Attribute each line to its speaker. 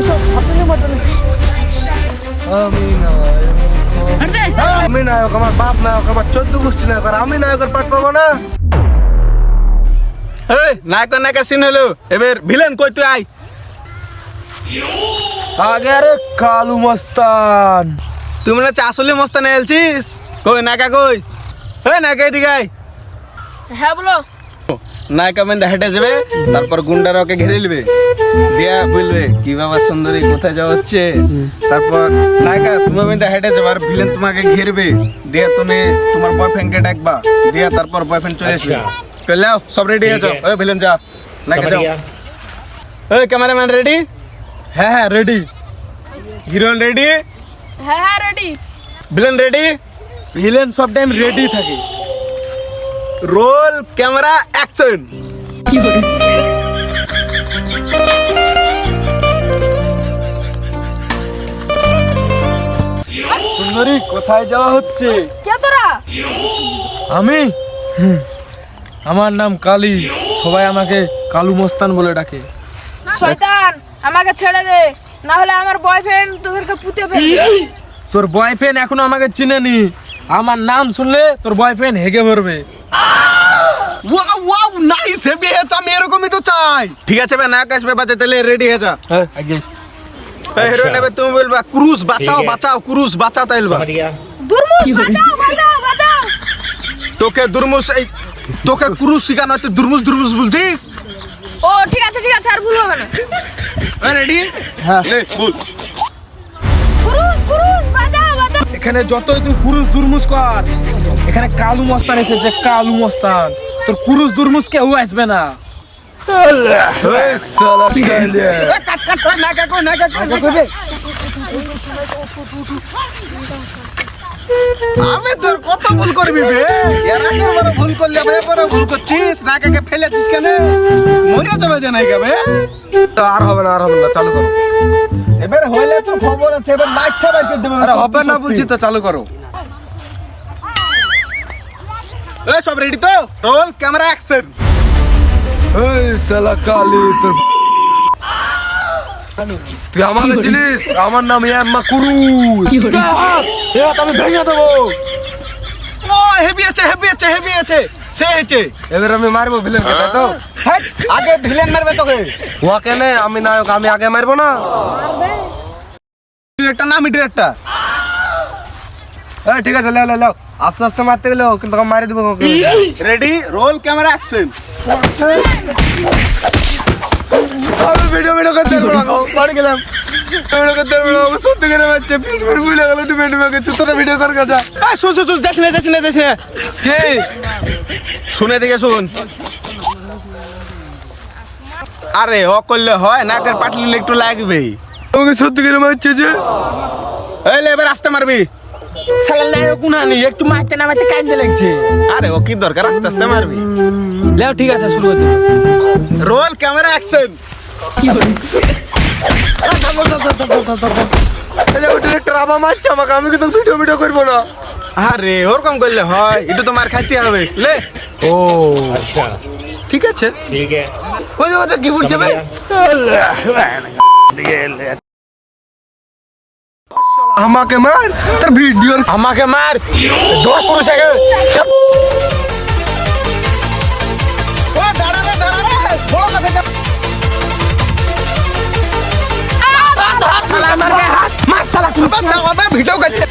Speaker 1: এসব ছাত্রীর মতো নাকি? আমি নায়ক, আমার বাপ নায়ক, আমার 14 গোষ্ঠী নায়ক, আর আমি নায়কের পাঠ পাবো না?
Speaker 2: নায়ক নায়িকা সিন হলো, এবার ভিলেন কই তুই আয়।
Speaker 1: আগে আরে কালু মস্তান।
Speaker 2: তুই মনে হচ্ছে আসলে মস্তানে এলছিস? কই নায়িকা কই? নায়িকা এদিকে আয়।
Speaker 3: হ্যাঁ বলো।
Speaker 2: নায়িকা মেন্দা হেঁটে যাবে, তারপর গুন্ডারা ওকে ঘিরে নেবে, দিয়া বলবে কি বাবা সুন্দরী কোথায় যাওয়া হচ্ছে। তারপর নায়িকা তুমি মেন্দা হেঁটে যাবে, আর ভিলেন তোমাকে ঘিরবে, দিয়া তুমি তোমার বয়ফ্রেন্ডকে ডাকবা, দিয়া তারপর বয়ফ্রেন্ড চলে আসবে। লাও সব রেডি হয়ে যাও, ওই ভিলেন যা, নায়িকা যাও। ওই ক্যামেরাম্যান রেডি?
Speaker 1: হ্যাঁ হ্যাঁ রেডি।
Speaker 2: Heroine ready?
Speaker 3: হ্যাঁ হ্যাঁ রেডি।
Speaker 2: Villain ready?
Speaker 1: ভিলেন সব টাইম রেডি থাকে।
Speaker 2: Roll camera action.
Speaker 1: সুন্দরী কোথায় যাওয়া হচ্ছে?
Speaker 3: কে তোরা?
Speaker 1: আমি আমার নাম কালী, সবাই আমাকে কালু মস্তান বলে ডাকে।
Speaker 3: শয়তান, আমাকে ছেড়ে দে, না হলে আমার বয়ফ্রেন্ড তোদেরকে পুঁতে ফেলবে।
Speaker 1: তোর বয়ফ্রেন্ড এখনো আমাকে চিনেনি, আমার নাম শুনলে তোর বয়ফ্রেন্ড হেগে ভরবে।
Speaker 2: ওয়াও ওয়াও নাইস, হেভি হয়েছে, আমি এরকমই তো চাই। ঠিক আছে ভাই, নায়ক আসবে বাজে, তাহলে রেডি হয়ে যা।
Speaker 1: হ্যাঁ আগে
Speaker 2: হিরোইন নেবে, তুমি বলবা ক্রুজ বাঁচাও বাঁচাও, ক্রুজ বাঁচাও, তাই বলবা।
Speaker 3: দুর্মুষ বাঁচাও বাঁচাও বাঁচাও।
Speaker 2: তোকে দুর্মুষ তোকে ক্রুজ শিখানো হচ্ছে, দুর্মুষ দুর্মুষ বলছিস?
Speaker 3: ও ঠিক আছে আর ভুল হবে না।
Speaker 2: রেডি?
Speaker 1: হ্যাঁ।
Speaker 2: লে বল।
Speaker 3: কুরুস বাঁচাও বাঁচাও।
Speaker 1: এখানে যতই তুই কুরুস দুরমুস কর, এখানে কালু মস্তান এসেছে, কালু মস্তান। তোর কুরুস দুরমুস কেউ আসবে না।
Speaker 2: আমি তোর কত ভুল করবি বে, এর আগের বারে ভুল করলি, এবারে ভুল করছিস, নাকাকে ফেলেছিস কেন? মরে যাবে যে নাকি বে।
Speaker 1: আর হবে না চালু করো।
Speaker 2: এবারে হইলে তো খবর আছে, এবার লাইটটা বাইর করে দেবে।
Speaker 1: আরে হবে না বলছি তো, চালু করো।
Speaker 2: এই সব রেডি তো? Roll camera action.
Speaker 1: এই শালা কালী, তোর তুই আমাকে চিনিস? আমার নাম ইয়াম্মা কুরুস। আমি ভেঙে দেবো।
Speaker 2: ও হেভি আছে সে হচ্ছে।
Speaker 1: এবার আমি মারবো ভিলেনকে, তাই তো?
Speaker 2: হ্যাঁ, আগে ভিলেন মারবে তোকে।
Speaker 1: ও কেন? আমি নায়ক, আমি আগে মারবো না?
Speaker 2: ডিরেক্টর না, আমি ডিরেক্টর।
Speaker 1: ঠিক আছে, লেও আস্তে আস্তে মারতে গেলে কিন্তু মারি দেবো।
Speaker 2: রেডি? Roll camera action.
Speaker 1: আমি ভিডিও করতে পারবো না, বাড়ি গেলাম। ভিডিও করতে পারবো না, সত্যি করে মারছে, পিঠ ভুলে গেল। তোরা ভিডিও কর কাজা।
Speaker 2: শুন যাস না।
Speaker 1: কি
Speaker 2: শুনে দেখে শুন। আরে ও করলে হয়, নাকের পাটলি একটু লাগবেই।
Speaker 1: আমাকে সত্যি করে মারছে যে।
Speaker 2: এই লে, এবার আস্তে মারবি।
Speaker 1: শালা নায়ক কুনানি, একটু মারতে না মারতে কান্দে লাগছে।
Speaker 2: আরে ও কি দরকার, আস্তে আস্তে মারবি।
Speaker 1: লেও ঠিক আছে, শুরু করতে।
Speaker 2: Roll camera action.
Speaker 1: ডিরেক্টর আবার মারছে আমাকে, আমি কিন্তু ভিডিও করবো না।
Speaker 2: আরে ওরকম করলে হয়, একটু তো মার খাইতে হবে। লে।
Speaker 1: ও
Speaker 2: আচ্ছা ঠিক আছে,
Speaker 4: ठीक है
Speaker 1: ওই কি বলছে ভাই? আমাকে মার, তোর ভিডিও আমাকে মার 10 সেকেন্ড।
Speaker 2: ও দাঁড়া রে বড় না ফেটা।
Speaker 1: শালা আমার গায়ে হাত মার, শালা তুই
Speaker 2: ভিডিও করতে